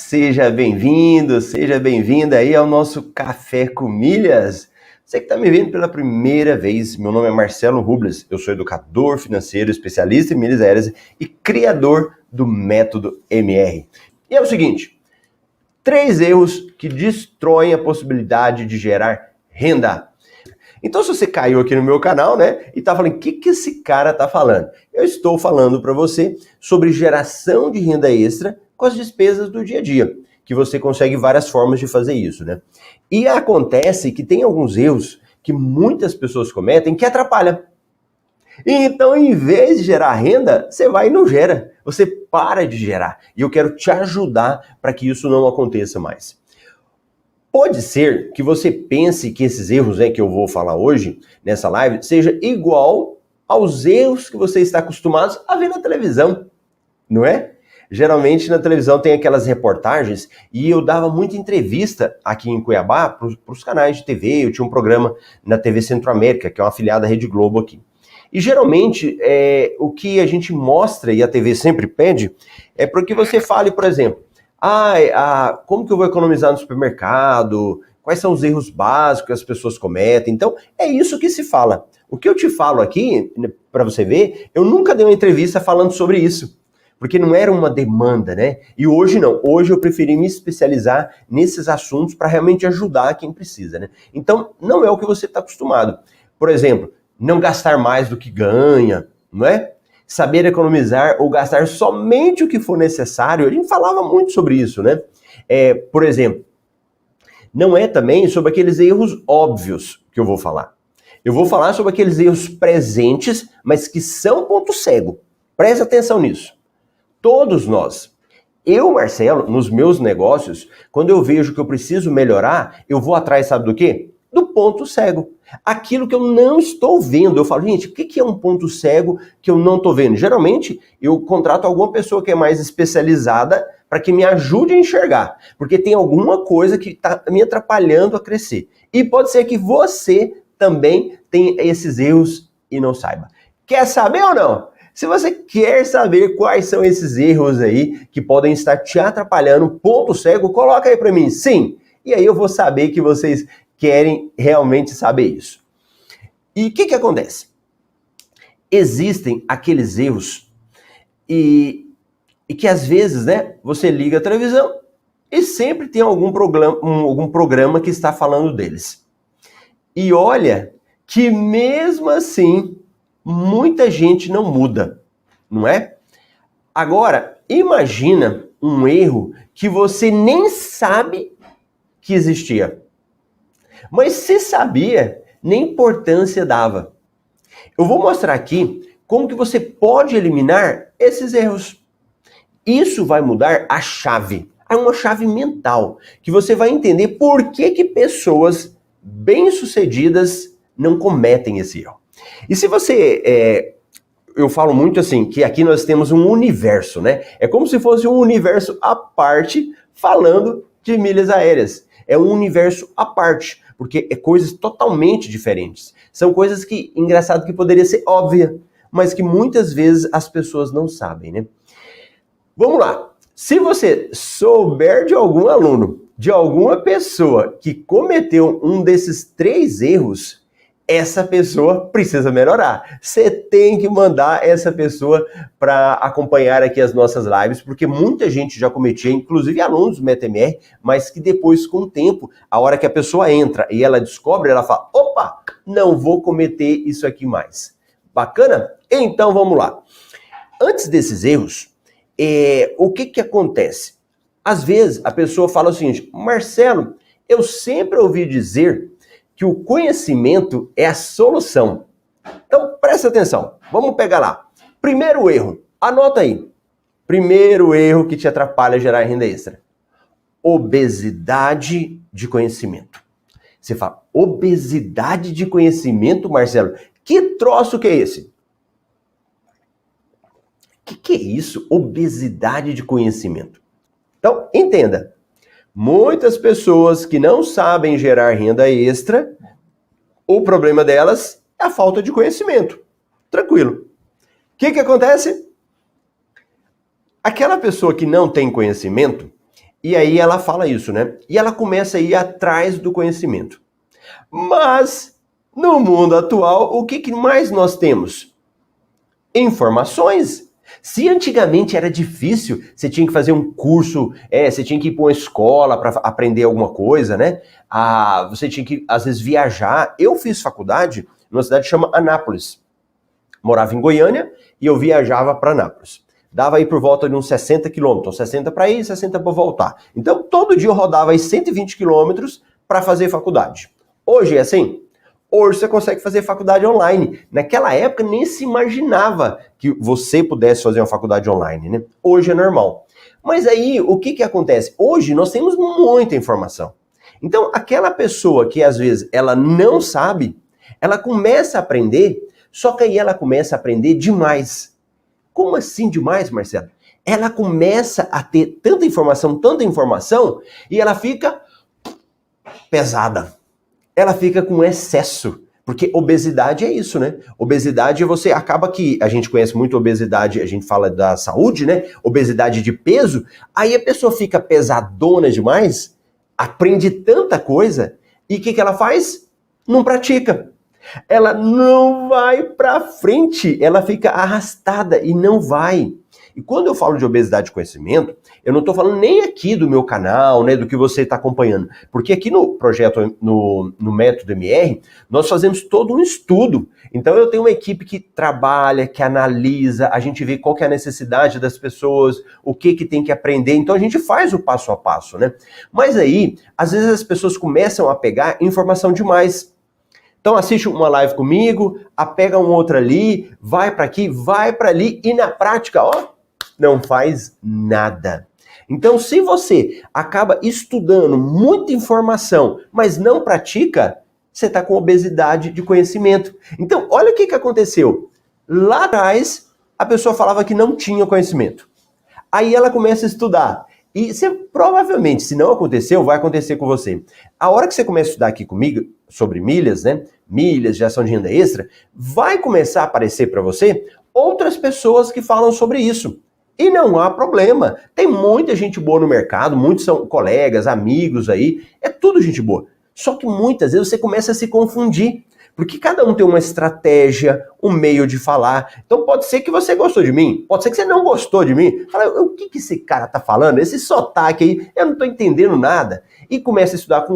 Seja bem-vindo, seja bem-vinda aí ao nosso Café com Milhas. Você que está me vendo pela primeira vez, meu nome é Marcelo Rubles, eu sou educador financeiro, especialista em milhas aéreas e criador do Método MR. E é o seguinte, 3 erros que destroem a possibilidade de gerar renda. Então, se você caiu aqui no meu canal, né, e tá falando, o que esse cara tá falando? Eu estou falando para você sobre geração de renda extra com as despesas do dia a dia, que você consegue várias formas de fazer isso, né? E acontece que tem alguns erros que muitas pessoas cometem que atrapalham. Então, em vez de gerar renda, você vai e não gera. Você para de gerar. E eu quero te ajudar para que isso não aconteça mais. Pode ser que você pense que esses erros que eu vou falar hoje, nessa live, seja igual aos erros que você está acostumado a ver na televisão, não é? Geralmente na televisão tem aquelas reportagens e eu dava muita entrevista aqui em Cuiabá para os canais de TV, eu tinha um programa na TV Centro-América, que é uma afiliada da Rede Globo aqui. E geralmente o que a gente mostra e a TV sempre pede é para que você fale, por exemplo, como que eu vou economizar no supermercado? Quais são os erros básicos que as pessoas cometem? Então, é isso que se fala. O que eu te falo aqui, para você ver, eu nunca dei uma entrevista falando sobre isso, porque não era uma demanda, né? E hoje não. Hoje eu preferi me especializar nesses assuntos para realmente ajudar quem precisa, né? Então, não é o que você está acostumado. Por exemplo, não gastar mais do que ganha, não é? Saber economizar ou gastar somente o que for necessário. A gente falava muito sobre isso, né? Por exemplo, não é também sobre aqueles erros óbvios que eu vou falar. Eu vou falar sobre aqueles erros presentes, mas que são ponto cego. Presta atenção nisso. Todos nós. Eu, Marcelo, nos meus negócios, quando eu vejo que eu preciso melhorar, eu vou atrás, sabe do quê? Do ponto cego. Aquilo que eu não estou vendo. Eu falo, gente, o que é um ponto cego que eu não estou vendo? Geralmente, eu contrato alguma pessoa que é mais especializada para que me ajude a enxergar. Porque tem alguma coisa que está me atrapalhando a crescer. E pode ser que você também tenha esses erros e não saiba. Quer saber ou não? Se você quer saber quais são esses erros aí que podem estar te atrapalhando, ponto cego, coloca aí para mim, sim. E aí eu vou saber que vocês querem realmente saber isso. E o que acontece? Existem aqueles erros e que às vezes, né, você liga a televisão e sempre tem algum programa que está falando deles. E olha que mesmo assim, muita gente não muda, não é? Agora, imagina um erro que você nem sabe que existia. Mas se sabia, nem importância dava. Eu vou mostrar aqui como que você pode eliminar esses erros. Isso vai mudar a chave. É uma chave mental, que você vai entender por que pessoas bem-sucedidas não cometem esse erro. E se você... eu falo muito assim, que aqui nós temos um universo, né? É como se fosse um universo à parte falando de milhas aéreas. É um universo à parte, porque é coisas totalmente diferentes. São coisas que, engraçado, que poderia ser óbvia, mas que muitas vezes as pessoas não sabem, né? Vamos lá. Se você souber de algum aluno, de alguma pessoa que cometeu um desses 3 erros, essa pessoa precisa melhorar. Você tem que mandar essa pessoa para acompanhar aqui as nossas lives, porque muita gente já cometia, inclusive alunos do MetaMR, mas que depois, com o tempo, a hora que a pessoa entra e ela descobre, ela fala, opa, não vou cometer isso aqui mais. Bacana? Então vamos lá. Antes desses erros, o que acontece? Às vezes a pessoa fala o seguinte, Marcelo, eu sempre ouvi dizer que o conhecimento é a solução. Então, presta atenção. Vamos pegar lá. Primeiro erro. Anota aí. Primeiro erro que te atrapalha a gerar renda extra. Obesidade de conhecimento. Você fala, obesidade de conhecimento, Marcelo? Que troço que é esse? Que é isso? Obesidade de conhecimento. Então, entenda. Muitas pessoas que não sabem gerar renda extra, o problema delas é a falta de conhecimento. Tranquilo. O que acontece? Aquela pessoa que não tem conhecimento, E aí ela fala isso, né? E ela começa a ir atrás do conhecimento. Mas, no mundo atual, o que mais nós temos? Informações. Se antigamente era difícil, você tinha que fazer um curso, você tinha que ir para uma escola para aprender alguma coisa, né? Você tinha que, às vezes, viajar. Eu fiz faculdade numa cidade que chama Anápolis. Morava em Goiânia e eu viajava para Anápolis. Dava aí por volta de uns 60 quilômetros, 60 para ir e 60 para voltar. Então, todo dia eu rodava aí 120 quilômetros para fazer faculdade. Hoje é assim? Hoje você consegue fazer faculdade online. Naquela época nem se imaginava que você pudesse fazer uma faculdade online, né? Hoje é normal. Mas aí, o que acontece? Hoje nós temos muita informação. Então, aquela pessoa que às vezes ela não sabe, ela começa a aprender, só que aí ela começa a aprender demais. Como assim demais, Marcelo? Ela começa a ter tanta informação, e ela fica pesada. Ela fica com excesso. Porque obesidade é isso, né? Obesidade, você acaba que a gente conhece muito obesidade, a gente fala da saúde, né? Obesidade de peso, aí a pessoa fica pesadona demais, aprende tanta coisa, e o que ela faz? Não pratica. Ela não vai pra frente, ela fica arrastada e não vai. E quando eu falo de obesidade de conhecimento, eu não estou falando nem aqui do meu canal, né, do que você está acompanhando. Porque aqui no projeto, no Método MR, nós fazemos todo um estudo. Então eu tenho uma equipe que trabalha, que analisa, a gente vê qual que é a necessidade das pessoas, o que tem que aprender. Então a gente faz o passo a passo, né? Mas aí, às vezes as pessoas começam a pegar informação demais. Então assiste uma live comigo, pega um outro ali, vai para aqui, vai para ali e na prática, ó, não faz nada. Então, se você acaba estudando muita informação, mas não pratica, você está com obesidade de conhecimento. Então, olha o que aconteceu. Lá atrás, a pessoa falava que não tinha conhecimento. Aí ela começa a estudar. E você, provavelmente, se não aconteceu, vai acontecer com você. A hora que você começa a estudar aqui comigo sobre milhas, né? Milhas, geração de renda extra, vai começar a aparecer para você outras pessoas que falam sobre isso. E não há problema. Tem muita gente boa no mercado, muitos são colegas, amigos aí, é tudo gente boa. Só que muitas vezes você começa a se confundir, porque cada um tem uma estratégia, um meio de falar. Então pode ser que você gostou de mim, pode ser que você não gostou de mim. Fala, o que esse cara tá falando? Esse sotaque aí, eu não tô entendendo nada. E começa a estudar com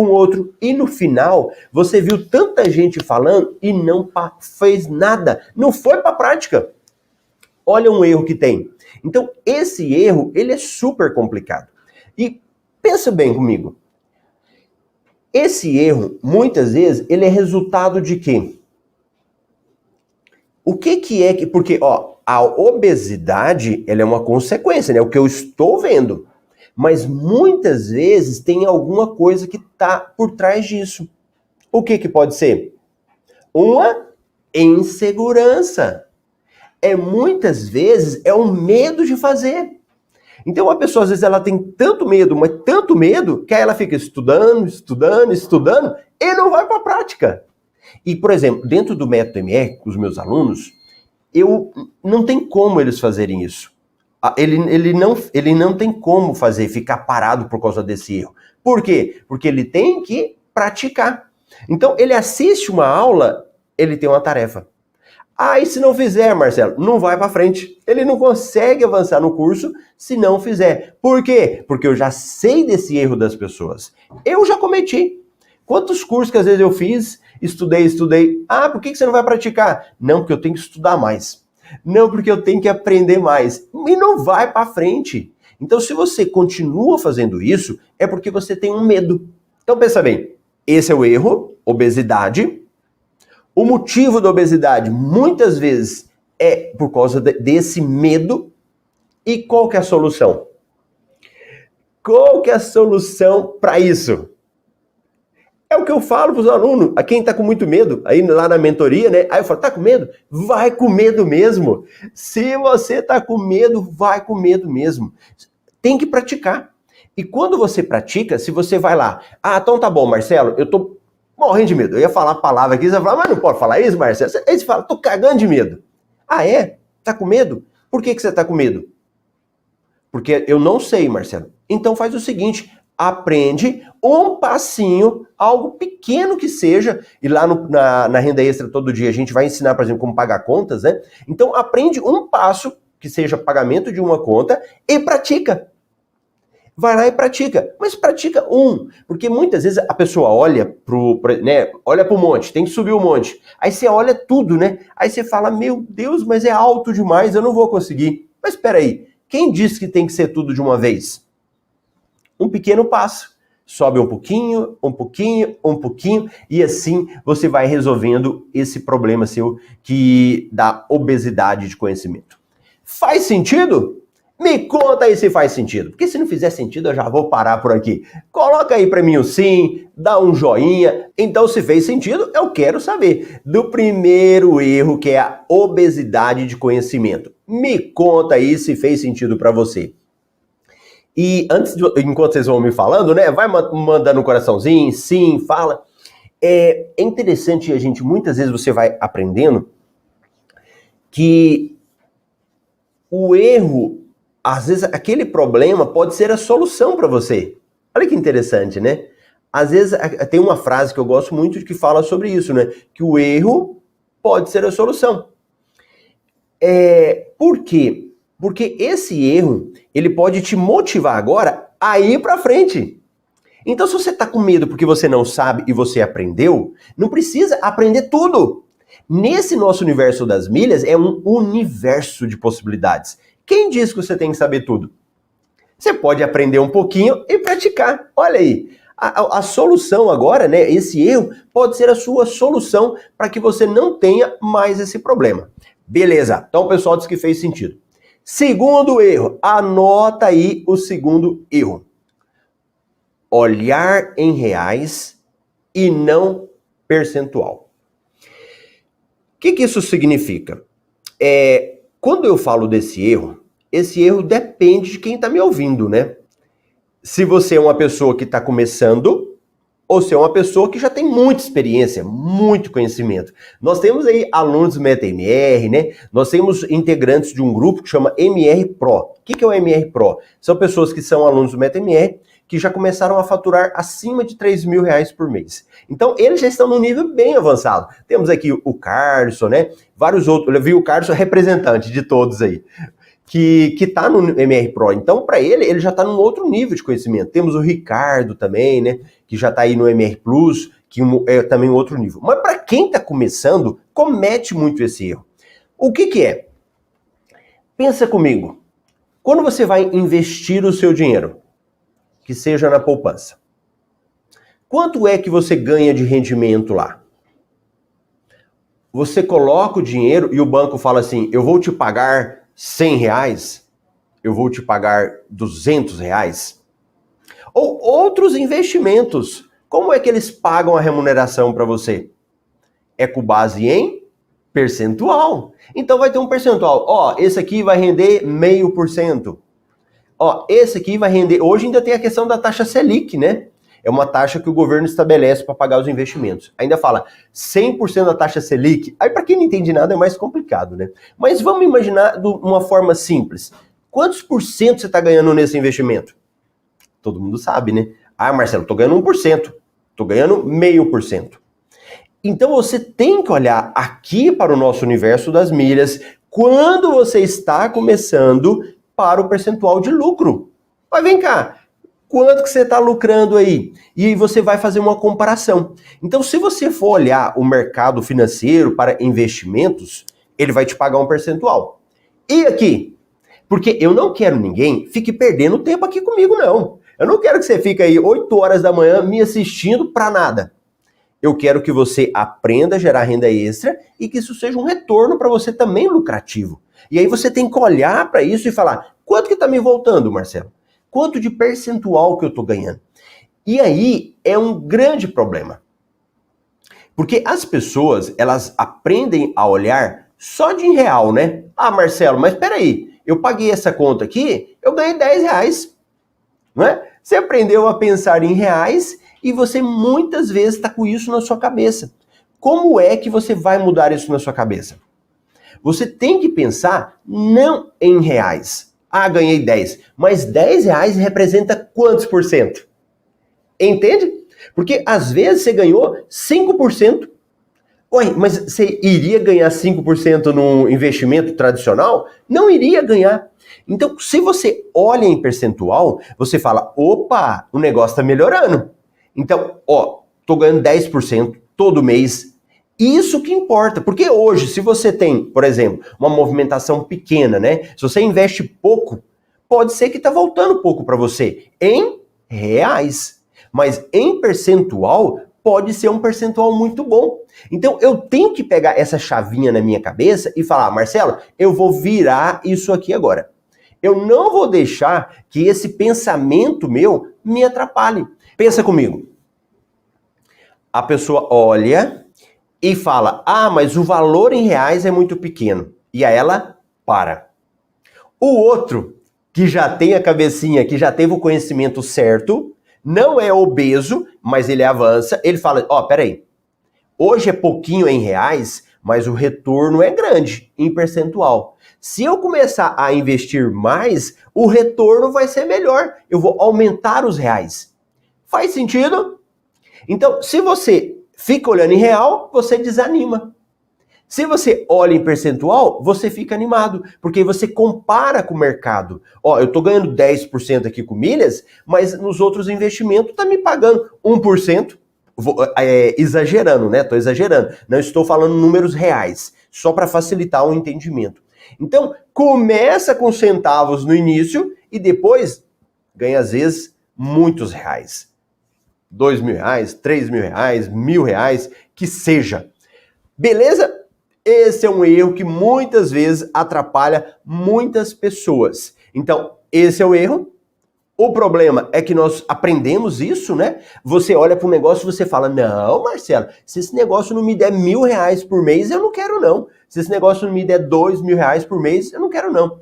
outro, e no final você viu tanta gente falando e não fez nada, não foi pra prática. Olha um erro que tem. Então, esse erro, ele é super complicado. E pensa bem comigo. Esse erro, muitas vezes, ele é resultado de quê? O que é que... Porque, ó, a obesidade, ela é uma consequência, né? O que eu estou vendo. Mas muitas vezes tem alguma coisa que está por trás disso. O que pode ser? Uma insegurança. Muitas vezes é um medo de fazer. Então a pessoa às vezes ela tem tanto medo, mas tanto medo, que aí ela fica estudando e não vai para a prática. E, por exemplo, dentro do Método MR, com os meus alunos, não tem como eles fazerem isso. Ele não tem como ficar parado por causa desse erro. Por quê? Porque ele tem que praticar. Então ele assiste uma aula, ele tem uma tarefa. E se não fizer, Marcelo, não vai para frente. Ele não consegue avançar no curso se não fizer. Por quê? Porque eu já sei desse erro das pessoas. Eu já cometi. Quantos cursos que às vezes eu fiz, estudei. Por que você não vai praticar? Não, porque eu tenho que estudar mais. Não, porque eu tenho que aprender mais. E não vai para frente. Então, se você continua fazendo isso, é porque você tem um medo. Então, pensa bem. Esse é o erro, obesidade. O motivo da obesidade, muitas vezes, é por causa desse medo. E qual que é a solução? Qual que é a solução para isso? É o que eu falo para os alunos, a quem está com muito medo, aí lá na mentoria, né? Aí eu falo, tá com medo? Vai com medo mesmo. Se você está com medo, vai com medo mesmo. Tem que praticar. E quando você pratica, se você vai lá, então tá bom, Marcelo, eu tô morrendo de medo. Eu ia falar a palavra aqui, você vai falar, mas não pode falar isso, Marcelo? Aí você fala, tô cagando de medo. É? Tá com medo? Por que você tá com medo? Porque eu não sei, Marcelo. Então faz o seguinte, aprende um passinho, algo pequeno que seja, e lá na renda extra todo dia a gente vai ensinar, por exemplo, como pagar contas, né? Então aprende um passo que seja pagamento de uma conta e pratica. Vai lá e pratica, mas pratica um, porque muitas vezes a pessoa olha olha pro monte, tem que subir o monte, aí você olha tudo, né? Aí você fala, meu Deus, mas é alto demais, eu não vou conseguir. Mas espera aí, quem disse que tem que ser tudo de uma vez? Um pequeno passo, sobe um pouquinho, um pouquinho, um pouquinho, e assim você vai resolvendo esse problema seu que dá obesidade de conhecimento. Faz sentido? Me conta aí se faz sentido, porque se não fizer sentido eu já vou parar por aqui. Coloca aí pra mim o sim, dá um joinha. Então se fez sentido, eu quero saber do primeiro erro, que é a obesidade de conhecimento. Me conta aí se fez sentido pra você. E enquanto vocês vão me falando, né, vai mandando um coraçãozinho, sim, fala. É interessante, muitas vezes você vai aprendendo que o erro, às vezes aquele problema pode ser a solução para você. Olha que interessante, né? Às vezes tem uma frase que eu gosto muito que fala sobre isso, né? Que o erro pode ser a solução. Por quê? Porque esse erro, ele pode te motivar agora a ir para frente. Então, se você tá com medo porque você não sabe e você aprendeu, não precisa aprender tudo. Nesse nosso universo das milhas, é um universo de possibilidades. Quem diz que você tem que saber tudo? Você pode aprender um pouquinho e praticar. Olha aí. A solução agora, né? Esse erro pode ser a sua solução para que você não tenha mais esse problema. Beleza. Então o pessoal disse que fez sentido. Segundo erro. Anota aí o segundo erro. Olhar em reais e não percentual. O que isso significa? Quando eu falo desse erro, esse erro depende de quem está me ouvindo, né? Se você é uma pessoa que está começando, ou se é uma pessoa que já tem muita experiência, muito conhecimento. Nós temos aí alunos do MetaMR, né? Nós temos integrantes de um grupo que chama MR Pro. O que é o MR Pro? São pessoas que são alunos do MetaMR, que já começaram a faturar acima de R$3.000 por mês. Então, eles já estão num nível bem avançado. Temos aqui o Carson, né? Vários outros. Eu vi o Carson representante de todos aí, que está no MR Pro. Então, para ele já está num outro nível de conhecimento. Temos o Ricardo também, né? Que já está aí no MR Plus, que é também um outro nível. Mas para quem está começando, comete muito esse erro. O que é? Pensa comigo. Quando você vai investir o seu dinheiro, que seja na poupança, quanto é que você ganha de rendimento lá? Você coloca o dinheiro e o banco fala assim, eu vou te pagar R$100, eu vou te pagar R$200. Ou outros investimentos, como é que eles pagam a remuneração para você? É com base em percentual. Então vai ter um percentual. Ó, esse aqui vai render 0,5%. Ó, esse aqui vai render... Hoje ainda tem a questão da taxa Selic, né? É uma taxa que o governo estabelece para pagar os investimentos. Ainda fala 100% da taxa Selic. Aí para quem não entende nada é mais complicado, né? Mas vamos imaginar de uma forma simples. Quantos por cento você está ganhando nesse investimento? Todo mundo sabe, né? Ah, Marcelo, tô ganhando 1%. Tô ganhando 0,5%. Então você tem que olhar aqui para o nosso universo das milhas quando você está começando para o percentual de lucro. Mas vem cá, quanto que você está lucrando aí? E aí você vai fazer uma comparação. Então, se você for olhar o mercado financeiro para investimentos, ele vai te pagar um percentual. E aqui? Porque eu não quero ninguém fique perdendo tempo aqui comigo, não. Eu não quero que você fique aí 8 horas da manhã me assistindo para nada. Eu quero que você aprenda a gerar renda extra e que isso seja um retorno para você também lucrativo. E aí você tem que olhar para isso e falar, quanto que está me voltando, Marcelo? Quanto de percentual que eu estou ganhando? E aí é um grande problema. Porque as pessoas, elas aprendem a olhar só de real, né? Ah, Marcelo, mas peraí, eu paguei essa conta aqui, eu ganhei R$10, não é? Você aprendeu a pensar em reais e você muitas vezes está com isso na sua cabeça. Como é que você vai mudar isso na sua cabeça? Você tem que pensar não em reais, Ah, ganhei 10. Mas 10 reais representa quantos por cento? Entende? Porque às vezes você ganhou 5%. Ué, mas você iria ganhar 5% num investimento tradicional? Não iria ganhar. Então, se você olha em percentual, você fala, opa, o negócio está melhorando. Então, ó, tô ganhando 10% todo mês. Isso que importa, porque hoje, se você tem, por exemplo, uma movimentação pequena, né? Se você investe pouco, pode ser que tá voltando pouco para você em reais, mas em percentual pode ser um percentual muito bom. Então eu tenho que pegar essa chavinha na minha cabeça e falar, Marcelo, eu vou virar isso aqui agora. Eu não vou deixar que esse pensamento meu me atrapalhe. Pensa comigo. A pessoa olha e fala, ah, mas o valor em reais é muito pequeno. E aí ela para. O outro, que já tem a cabecinha, que já teve o conhecimento certo, não é obeso, mas ele avança, ele fala, ó, peraí, hoje é pouquinho em reais, mas o retorno é grande em percentual. Se eu começar a investir mais, o retorno vai ser melhor. Eu vou aumentar os reais. Faz sentido? Então, se você fica olhando em real, você desanima. Se você olha em percentual, você fica animado, porque você compara com o mercado. Ó, eu tô ganhando 10% aqui com milhas, mas nos outros investimentos tá me pagando 1%. Exagerando, né? Tô exagerando. Não estou falando números reais, só para facilitar o entendimento. Então, começa com centavos no início e depois ganha, às vezes, muitos reais. 2.000 reais, 3.000 reais, 1.000 reais, que seja. Beleza? Esse é um erro que muitas vezes atrapalha muitas pessoas. Então, esse é o erro. O problema é que nós aprendemos isso, né? Você olha para um negócio e você fala, não, Marcelo, se esse negócio não me der 1.000 reais por mês, eu não quero não. Se esse negócio não me der 2.000 reais por mês, eu não quero não.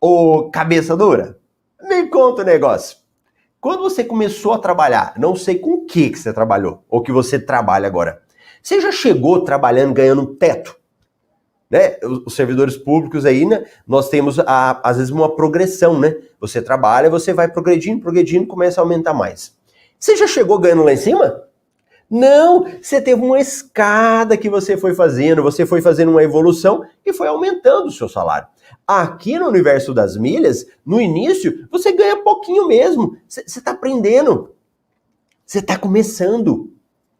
Ô, cabeça dura, me conta o negócio. Quando você começou a trabalhar, não sei com o que você trabalhou, ou que você trabalha agora, você já chegou trabalhando, ganhando um teto? Né? Os servidores públicos aí, né? Nós temos, às vezes, uma progressão, né? Você trabalha, você vai progredindo, começa a aumentar mais. Você já chegou ganhando lá em cima? Não, você teve uma escada que você foi fazendo uma evolução e foi aumentando o seu salário. Aqui no universo das milhas, no início, você ganha pouquinho mesmo. Você está aprendendo. Você está começando.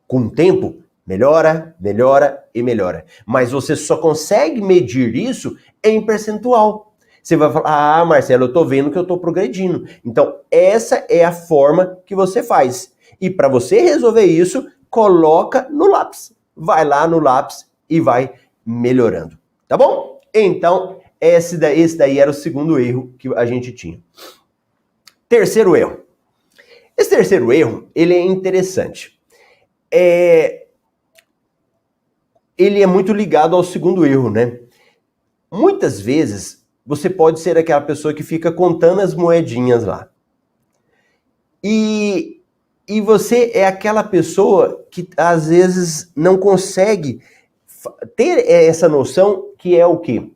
Com o tempo, melhora, melhora e melhora. Mas você só consegue medir isso em percentual. Você vai falar, ah, Marcelo, eu tô vendo que eu tô progredindo. Então, essa é a forma que você faz. E para você resolver isso, coloca no lápis. Vai lá no lápis e vai melhorando. Tá bom? Então, esse daí era o segundo erro que a gente tinha. Terceiro erro. Esse terceiro erro, ele é interessante. Ele é muito ligado ao segundo erro, né? Muitas vezes, você pode ser aquela pessoa que fica contando as moedinhas lá. E você é aquela pessoa que, às vezes, não consegue ter essa noção que é o quê?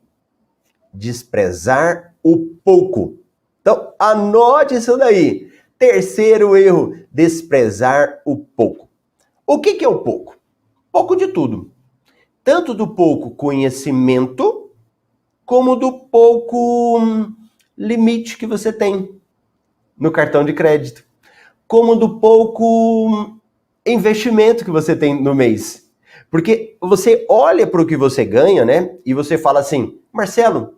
Desprezar o pouco. Então, anote isso daí. Terceiro erro, desprezar o pouco. O que é o pouco? Pouco de tudo. Tanto do pouco conhecimento, como do pouco limite que você tem no cartão de crédito. Como do pouco investimento que você tem no mês. Porque você olha para o que você ganha, né? E você fala assim, Marcelo,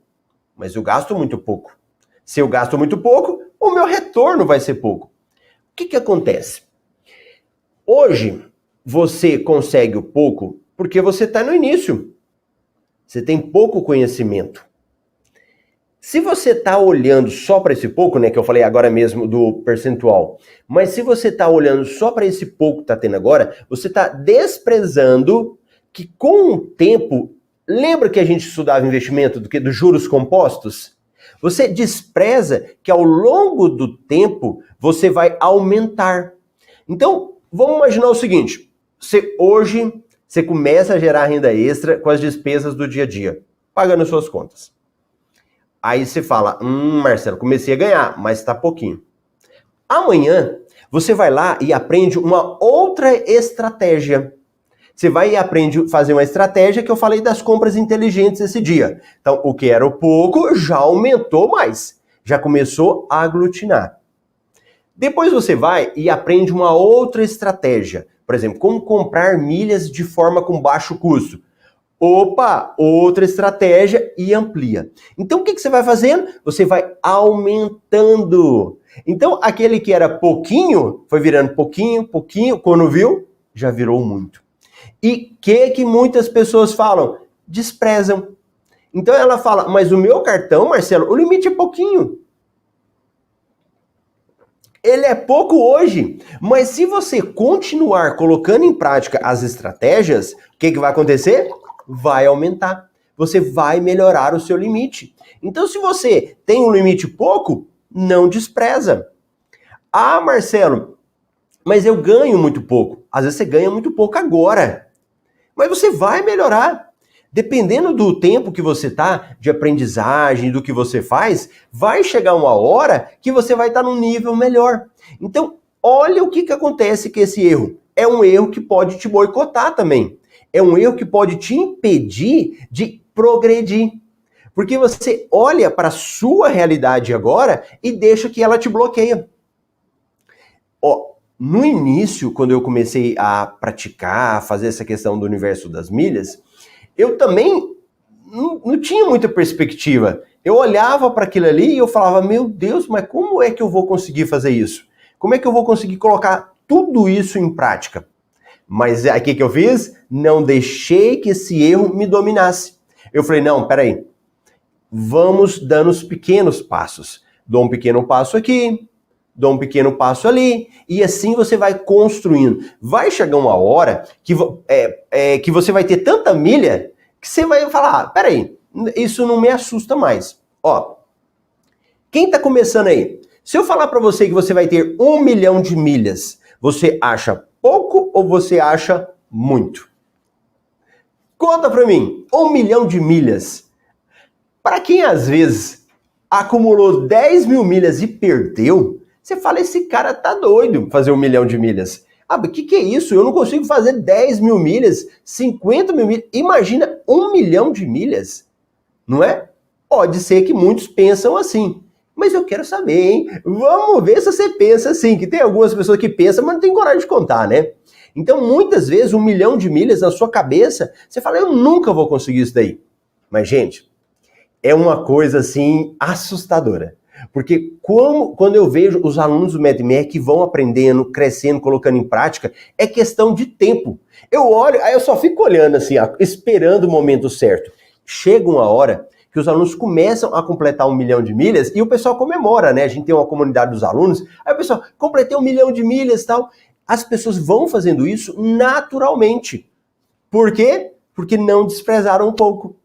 mas eu gasto muito pouco. Se eu gasto muito pouco, o meu retorno vai ser pouco. O que acontece? Hoje, você consegue o pouco porque você está no início. Você tem pouco conhecimento. Se você está olhando só para esse pouco, né, que eu falei agora mesmo do percentual, mas se você está olhando só para esse pouco que está tendo agora, você está desprezando que com o tempo, lembra que a gente estudava investimento dos juros compostos? Você despreza que ao longo do tempo você vai aumentar. Então, vamos imaginar o seguinte, hoje você começa a gerar renda extra com as despesas do dia a dia, pagando suas contas. Aí você fala, Marcelo, comecei a ganhar, mas tá pouquinho. Amanhã, você vai lá e aprende uma outra estratégia. Você vai e aprende a fazer uma estratégia que eu falei das compras inteligentes esse dia. Então, o que era pouco já aumentou mais. Já começou a aglutinar. Depois você vai e aprende uma outra estratégia. Por exemplo, como comprar milhas de forma com baixo custo. Opa, outra estratégia e amplia. Então o que você vai fazendo? Você vai aumentando. Então aquele que era pouquinho, foi virando pouquinho, pouquinho, quando viu, já virou muito. E que muitas pessoas falam? Desprezam. Então ela fala, mas o meu cartão, Marcelo, o limite é pouquinho. Ele é pouco hoje, mas se você continuar colocando em prática as estratégias, o que vai acontecer? Vai aumentar. Você vai melhorar o seu limite. Então, se você tem um limite pouco, não despreza. Ah, Marcelo, mas eu ganho muito pouco. Às vezes você ganha muito pouco agora. Mas você vai melhorar. Dependendo do tempo que você tá, de aprendizagem, do que você faz, vai chegar uma hora que você vai estar num nível melhor. Então, olha o que acontece com esse erro. É um erro que pode te boicotar também. É um erro que pode te impedir de progredir. Porque você olha para a sua realidade agora e deixa que ela te bloqueia. Ó, no início, quando eu comecei a praticar, a fazer essa questão do universo das milhas, eu também não tinha muita perspectiva. Eu olhava para aquilo ali e eu falava, meu Deus, mas como é que eu vou conseguir fazer isso? Como é que eu vou conseguir colocar tudo isso em prática? Mas aí o que eu fiz? Não deixei que esse erro me dominasse. Eu falei, não, peraí, vamos dando os pequenos passos. Dou um pequeno passo aqui, dou um pequeno passo ali, e assim você vai construindo. Vai chegar uma hora que você vai ter tanta milha que você vai falar, peraí, isso não me assusta mais. Ó, quem tá começando aí? Se eu falar para você que você vai ter 1 milhão de milhas, você acha pouco ou você acha muito? Conta pra mim, 1 milhão de milhas. Para quem às vezes acumulou 10 mil milhas e perdeu, você fala, esse cara tá doido fazer 1 milhão de milhas. Ah, o que é isso? Eu não consigo fazer 10 mil milhas, 50 mil milhas. Imagina 1 milhão de milhas, não é? Pode ser que muitos pensam assim. Mas eu quero saber, hein? Vamos ver se você pensa assim, que tem algumas pessoas que pensam, mas não tem coragem de contar, né? Então, muitas vezes, 1 milhão de milhas na sua cabeça, você fala, eu nunca vou conseguir isso daí. Mas, gente, é uma coisa, assim, assustadora. Porque quando eu vejo os alunos do MedMer que vão aprendendo, crescendo, colocando em prática, é questão de tempo. Eu olho, aí eu só fico olhando assim, esperando o momento certo. Chega uma hora que os alunos começam a completar 1 milhão de milhas e o pessoal comemora, né? A gente tem uma comunidade dos alunos, aí o pessoal, completei 1 milhão de milhas e tal. As pessoas vão fazendo isso naturalmente. Por quê? Porque não desprezaram um pouco.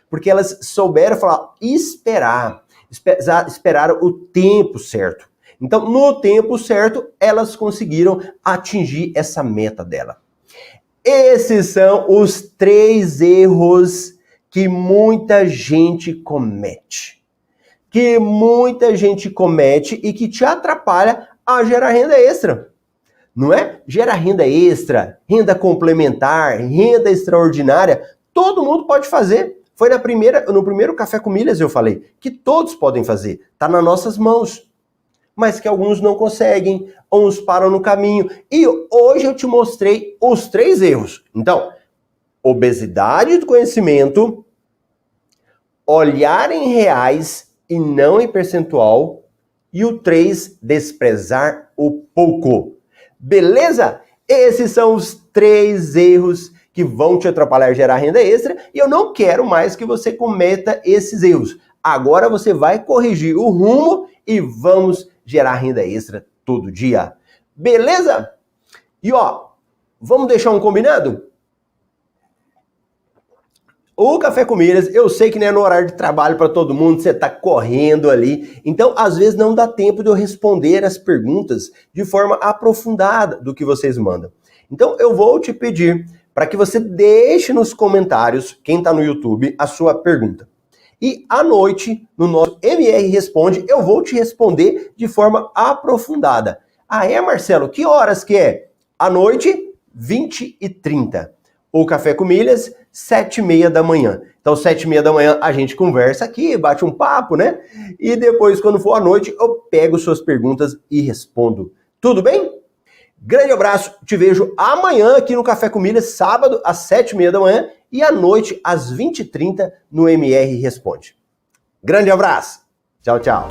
Porque elas souberam falar, esperar o tempo certo. Então, no tempo certo, elas conseguiram atingir essa meta dela. Esses são os 3 erros que muita gente comete. Que muita gente comete e que te atrapalha a gerar renda extra. Não é? Gera renda extra, renda complementar, renda extraordinária. Todo mundo pode fazer. Foi no primeiro Café com Milhas eu falei que todos podem fazer. Está nas nossas mãos. Mas que alguns não conseguem, uns param no caminho. E hoje eu te mostrei os 3 erros. Então, obesidade do conhecimento, olhar em reais e não em percentual, e o 3, desprezar o pouco. Beleza? Esses são os 3 erros que vão te atrapalhar a gerar renda extra e eu não quero mais que você cometa esses erros. Agora você vai corrigir o rumo e vamos gerar renda extra todo dia. Beleza? E ó, vamos deixar um combinado? O Café com Milhas, eu sei que não é no horário de trabalho para todo mundo, você está correndo ali, então às vezes não dá tempo de eu responder as perguntas de forma aprofundada do que vocês mandam. Então eu vou te pedir para que você deixe nos comentários, quem está no YouTube, a sua pergunta. E à noite, no nosso MR Responde, eu vou te responder de forma aprofundada. Ah, é, Marcelo? Que horas que é? À noite, 20h30. O Café com Milhas, 7h30 da manhã. Então, 7h30 da manhã, a gente conversa aqui, bate um papo, né? E depois, quando for à noite, eu pego suas perguntas e respondo. Tudo bem? Grande abraço, te vejo amanhã aqui no Café com Milhas, sábado, às 7h30 da manhã e à noite, às 20h30, no MR Responde. Grande abraço. Tchau, tchau.